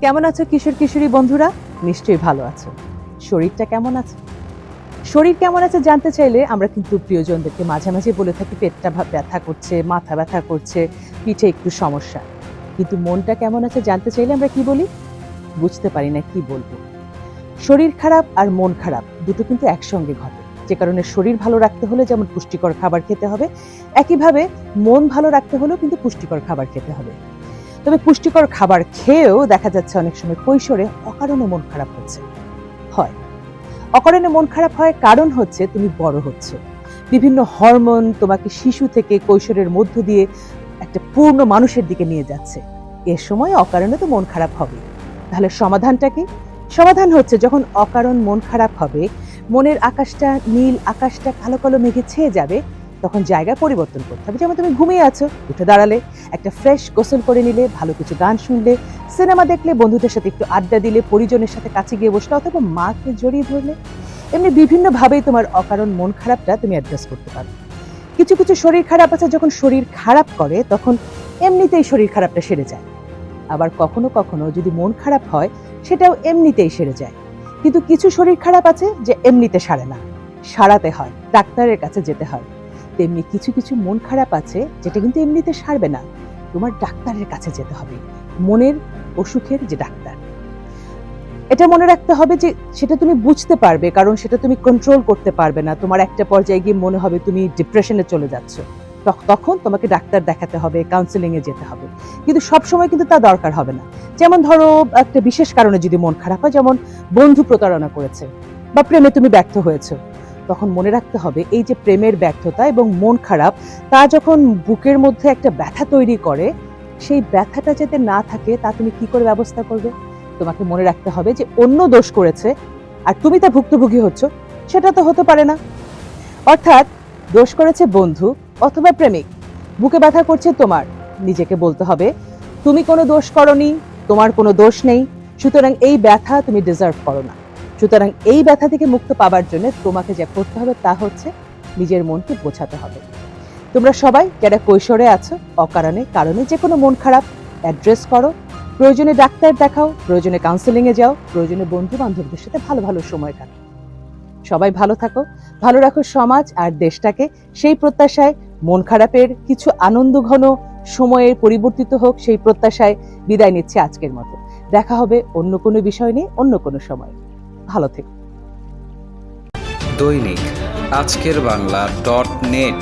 কেমন আছো কিশোর কিশোরী বন্ধুরা? নিশ্চয়ই ভালো আছো। শরীরটা কেমন আছে? শরীর কেমন আছে জানতে চাইলে আমরা কিন্তু প্রিয়জনদেরকে মাঝে মাঝে বলে থাকি পেটটা ব্যথা করছে, মাথা ব্যথা করছে, পিঠে একটু সমস্যা। কিন্তু মনটা কেমন আছে জানতে চাইলে আমরা কি বলি? বুঝতে পারি না কি বলবো। শরীর খারাপ আর মন খারাপ দুটো কিন্তু একসঙ্গে ঘটে, যে কারণে শরীর ভালো রাখতে হলে যেমন পুষ্টিকর খাবার খেতে হবে, একইভাবে মন ভালো রাখতে হলেও কিন্তু পুষ্টিকর খাবার খেতে হবে। তবে পুষ্টিকর খাবার খেয়েও দেখা যাচ্ছে অনেক সময় কৈশোরে অকারণে মন খারাপ হয়। অকারণে মন খারাপ হয় কারণ হচ্ছে তুমি বড় হচ্ছ, বিভিন্ন হরমোন তোমাকে শিশু থেকে কৈশোরের মধ্য দিয়ে একটা পূর্ণ মানুষের দিকে নিয়ে যাচ্ছে। এ সময় অকারণে তো মন খারাপ হবে। তাহলে সমাধানটা কি? সমাধান হচ্ছে যখন অকারণ মন খারাপ হবে, মনের আকাশটা নীল, আকাশটা কালো কালো মেঘে ছেয়ে যাবে, তখন জায়গা পরিবর্তন করতে হবে। যেমন তুমি ঘুমিয়ে আছো, উঠে দাঁড়ালে, একটা ফ্রেশ গোসল করে নিলে, ভালো কিছু গান শুনলে, সিনেমা দেখলে, বন্ধুদের সাথে একটু আড্ডা দিলে, পরিজনের সাথে কাছে গিয়ে বসলে অথবা মাকে জড়িয়ে ধরলে। এমনি বিভিন্নভাবেই তোমার অকারণ মন খারাপটা তুমি অ্যাড্রেস করতে পারো। কিছু কিছু শরীর খারাপ আছে, যখন শরীর খারাপ করে তখন এমনিতেই শরীর খারাপটা সেরে যায়। আবার কখনো কখনো যদি মন খারাপ হয় সেটাও এমনিতেই সেরে যায়। কিন্তু কিছু শরীর খারাপ আছে যে এমনিতে সারে না, সারাতে হয়, ডাক্তারের কাছে যেতে হয়। তেমনি কিছু কিছু মন খারাপ আছে যেটা কিন্তু এমনিতে সারবে না, তোমার ডাক্তারের কাছে যেতে হবে, মনের অসুখের যে ডাক্তার। এটা মনে রাখতে হবে যে সেটা তুমি বুঝতে পারবে, কারণ সেটা তুমি কন্ট্রোল করতে পারবে না। তোমার একটা পর্যায়ে গিয়ে মনে হবে তুমি ডিপ্রেশনে চলে যাচ্ছ, তখন তোমাকে ডাক্তার দেখাতে হবে, কাউন্সেলিং এ যেতে হবে। কিন্তু সবসময় কিন্তু তা দরকার হবে না। যেমন ধরো একটা বিশেষ কারণে যদি মন খারাপ হয়, যেমন বন্ধু প্রতারণা করেছে বা প্রেমে তুমি ব্যর্থ হয়েছো, তখন মনে রাখতে হবে এই যে প্রেমের ব্যর্থতা এবং মন খারাপ, তা যখন বুকের মধ্যে একটা ব্যথা তৈরি করে, সেই ব্যথাটা যাতে না থাকে তা তুমি কি করে ব্যবস্থা করবে? তোমাকে মনে রাখতে হবে যে অন্য দোষ করেছে আর তুমি তা ভুক্তভোগী হচ্ছ, সেটা তো হতে পারে না। অর্থাৎ দোষ করেছে বন্ধু অথবা প্রেমিক, বুকে ব্যথা করছে তোমার, নিজেকে বলতে হবে তুমি কোনো দোষ করনি, তোমার কোনো দোষ নেই, সুতরাং এই ব্যথা তুমি ডিজার্ভ করো না। সুতরাং এই ব্যথা থেকে মুক্ত পাবার জন্য তোমাকে যা করতে হবে তা হচ্ছে নিজের মনকে বোঝাতে হবে। তোমরা সবাই যারা কৈশোরে আছো, অকারণে কারণে যে কোনো মন খারাপ অ্যাড্রেস করো, প্রয়োজনে ডাক্তার দেখাও, প্রয়োজনে কাউন্সেলিং এ যাও, প্রয়োজনে বন্ধু বান্ধবদের সাথে ভালো ভালো সময় কাটাও। সবাই ভালো থাকো, ভালো রাখো সমাজ আর দেশটাকে, সেই প্রত্যাশায় মন খারাপের কিছু আনন্দ ঘন সময়ে পরিবর্তিত হোক, সেই প্রত্যাশায় বিদায় নিচ্ছে আজকের মতো। দেখা হবে অন্য কোনো বিষয় নিয়ে অন্য কোনো সময়। ভালো থেকো। দৈনিক আজকের বাংলা .net